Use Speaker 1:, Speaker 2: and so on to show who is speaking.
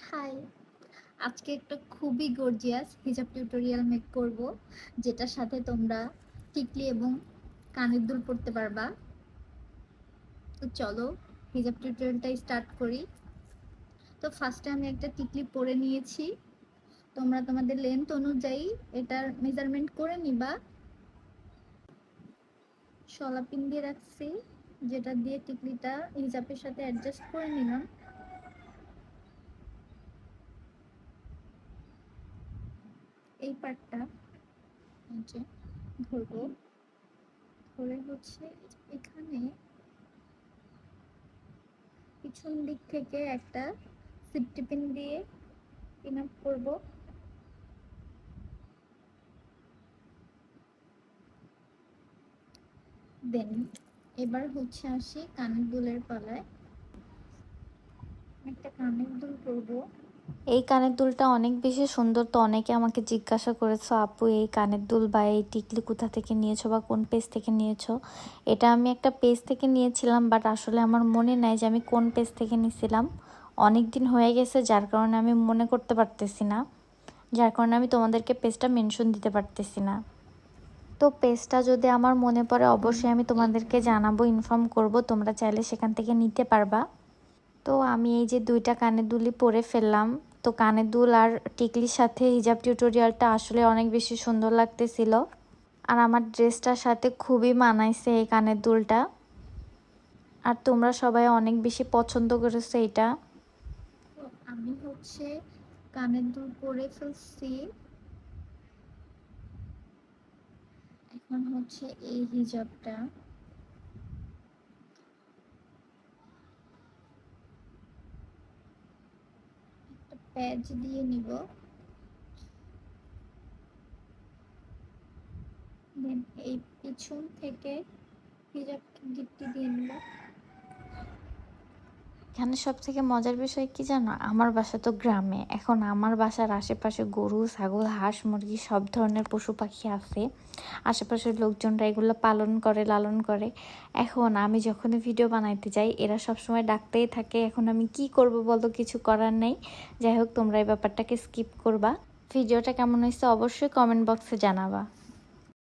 Speaker 1: High, আজকে একটা খুবই গর্জিয়াস হিজাব টিউটোরিয়াল মেক করব, যেটার সাথে তোমরা টিকলি এবং কানের দুল পরতে পারবা। তো চলো হিজাব টিউটোরিয়ালটা স্টার্ট করি। তো ফার্স্টে আমি একটা টিকলি পরে নিয়েছি। তোমরা তোমাদের লেন্থ অনুযায়ী এটার মেজারমেন্ট করে নিবা। শলা পিন দিয়ে রাখছি, যেটা দিয়ে টিকলিটা হিজাবের সাথে অ্যাডজাস্ট করে নিলাম। এই পার্টটা ধরবো, ধরে হচ্ছে এখানে পিছন দিক থেকে একটা সেফটি পিন দিয়ে পিন আপ করবো। দেন এবার হচ্ছে আসি কানের দুলের পালায়। একটা কানের দুল করবো।
Speaker 2: এই কানের দুলটা অনেক বেশি সুন্দর, তো অনেকে আমাকে জিজ্ঞাসা করেছো আপু এই কানের দুল বা এই টিকলি কোথা থেকে নিয়েছো বা কোন পেজ থেকে নিয়েছো। এটা আমি একটা পেজ থেকে নিয়েছিলাম, বাট আসলে আমার মনে নাই যে আমি কোন পেজ থেকে নিয়েছিলাম। অনেক দিন হয়ে গেছে, যার কারণে আমি মনে করতে পারতেছি না, যার কারণে আমি তোমাদেরকে পেজটা মেনশন দিতে পারতেছি না। তো পেজটা যদি আমার মনে পড়ে অবশ্যই আমি তোমাদেরকে জানাবো, ইনফর্ম করব, তোমরা চাইলে সেখান থেকে নিতে পারবা। তো আমি এই যে দুইটা কানের দুলই পরে ফেললাম। তো কানের দুল আর টিকলির সাথে হিজাব টিউটোরিয়ালটা আসলে অনেক বেশি সুন্দর লাগতেছিল, আর আমার ড্রেসটার সাথে খুবই মানাইছে এই কানের দুলটা। আর তোমরা সবাই অনেক বেশি পছন্দ করেছো এটা।
Speaker 1: তো আমি হচ্ছে কানের দুল পরে ফেলছি। এখন হচ্ছে এই হিজাবটা একটা প্যাচ দিয়ে নিব। দেন এই পিছন থেকে হিজাব গিট্টি দিয়ে নিব।
Speaker 2: এখানে সব থেকে মজার বিষয় কি জানো, আমার বাসা তো গ্রামে। এখন আমার বাসার আশেপাশে গরু, ছাগল, হাঁস, মুরগি সব ধরনের পশু পাখি আছে। আশেপাশের লোকজনরা এগুলো পালন করে, লালন করে। এখন আমি যখনই ভিডিও বানাইতে যাই এরা সবসময় ডাকতেই থাকে। এখন আমি কি করব বলতো, কিছু করার নেই। যাই হোক, তোমরা এই ব্যাপারটাকে স্কিপ করবা। ভিডিওটা কেমন হয়েছে অবশ্যই কমেন্ট বক্সে জানাবা।